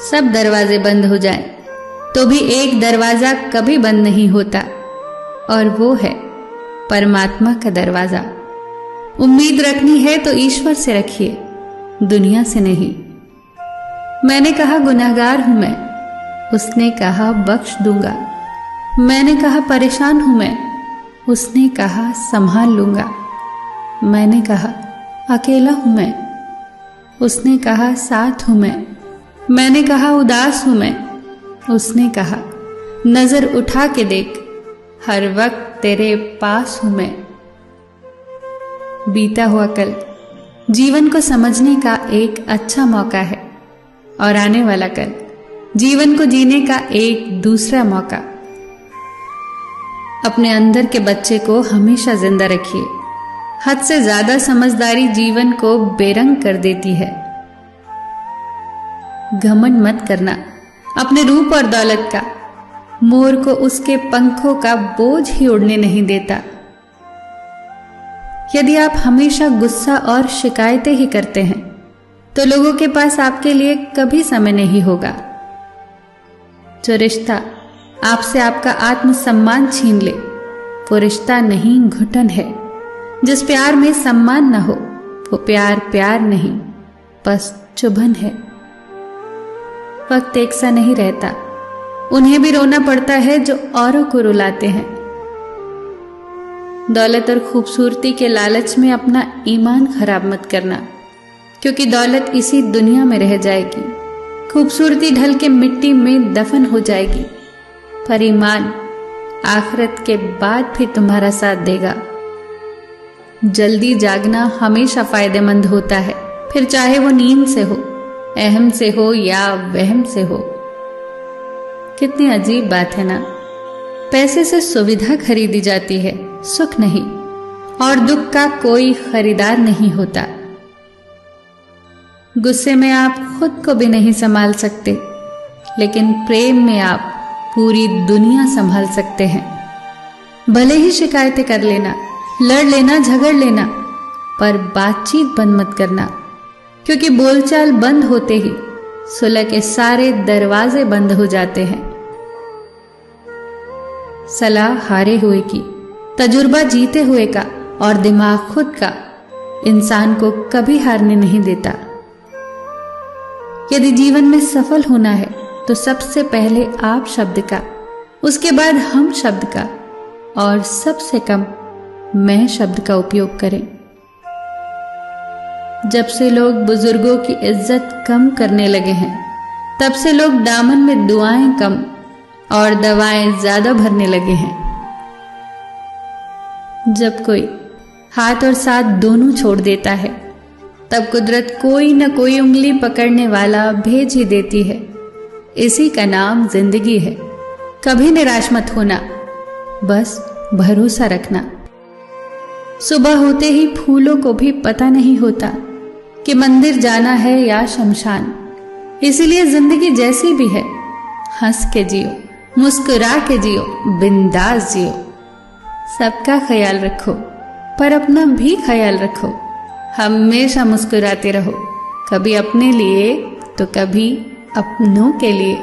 सब दरवाजे बंद हो जाएं, तो भी एक दरवाजा कभी बंद नहीं होता, और वो है परमात्मा का दरवाजा। उम्मीद रखनी है तो ईश्वर से रखिए, दुनिया से नहीं। मैंने कहा गुनहगार हूं मैं, उसने कहा बख्श दूंगा। मैंने कहा परेशान हूं मैं, उसने कहा संभाल लूंगा। मैंने कहा अकेला हूं मैं, उसने कहा साथ हूं मैं। मैंने कहा उदास हूं मैं, उसने कहा नजर उठा के देख, हर वक्त तेरे पास हूं मैं। बीता हुआ कल जीवन को समझने का एक अच्छा मौका है, और आने वाला कल जीवन को जीने का एक दूसरा मौका। अपने अंदर के बच्चे को हमेशा जिंदा रखिए। हद से ज्यादा समझदारी जीवन को बेरंग कर देती है। घमंड मत करना अपने रूप और दौलत का, मोर को उसके पंखों का बोझ ही उड़ने नहीं देता। यदि आप हमेशा गुस्सा और शिकायतें ही करते हैं, तो लोगों के पास आपके लिए कभी समय नहीं होगा। जो रिश्ता आपसे आपका आत्मसम्मान छीन ले, वो रिश्ता नहीं, घुटन है। जिस प्यार में सम्मान न हो, वो प्यार प्यार नहीं, बस चुभन है। वक्त एक सा नहीं रहता, उन्हें भी रोना पड़ता है जो औरों को रुलाते हैं। दौलत और खूबसूरती के लालच में अपना ईमान खराब मत करना, क्योंकि दौलत इसी दुनिया में रह जाएगी, खूबसूरती ढल के मिट्टी में दफन हो जाएगी, पर ईमान आखिरत के बाद भी तुम्हारा साथ देगा। जल्दी जागना हमेशा फायदेमंद होता है, फिर चाहे वो नींद से हो, अहम से हो या वहम से हो। कितनी अजीब बात है ना, पैसे से सुविधा खरीदी जाती है, सुख नहीं, और दुख का कोई खरीदार नहीं होता। गुस्से में आप खुद को भी नहीं संभाल सकते, लेकिन प्रेम में आप पूरी दुनिया संभाल सकते हैं। भले ही शिकायतें कर लेना, लड़ लेना, झगड़ लेना, पर बातचीत बंद मत करना, क्योंकि बोलचाल बंद होते ही सुलह के सारे दरवाजे बंद हो जाते हैं। सलाह हारे हुए की, तजुर्बा जीते हुए का, और दिमाग खुद का इंसान को कभी हारने नहीं देता। यदि जीवन में सफल होना है, तो सबसे पहले आप शब्द का, उसके बाद हम शब्द का, और सबसे कम मैं शब्द का उपयोग करें। जब से लोग बुजुर्गों की इज्जत कम करने लगे हैं, तब से लोग दामन में दुआएं कम और दवाएं ज्यादा भरने लगे हैं। जब कोई हाथ और साथ दोनों छोड़ देता है, तब कुदरत कोई न कोई उंगली पकड़ने वाला भेज ही देती है। इसी का नाम जिंदगी है। कभी निराश मत होना, बस भरोसा रखना। सुबह होते ही फूलों को भी पता नहीं होता कि मंदिर जाना है या शमशान। इसीलिए जिंदगी जैसी भी है, हंस के जियो, मुस्कुरा के जियो, बिंदास जियो। सबका ख्याल रखो, पर अपना भी ख्याल रखो। हमेशा मुस्कुराते रहो, कभी अपने लिए तो कभी अपनों के लिए।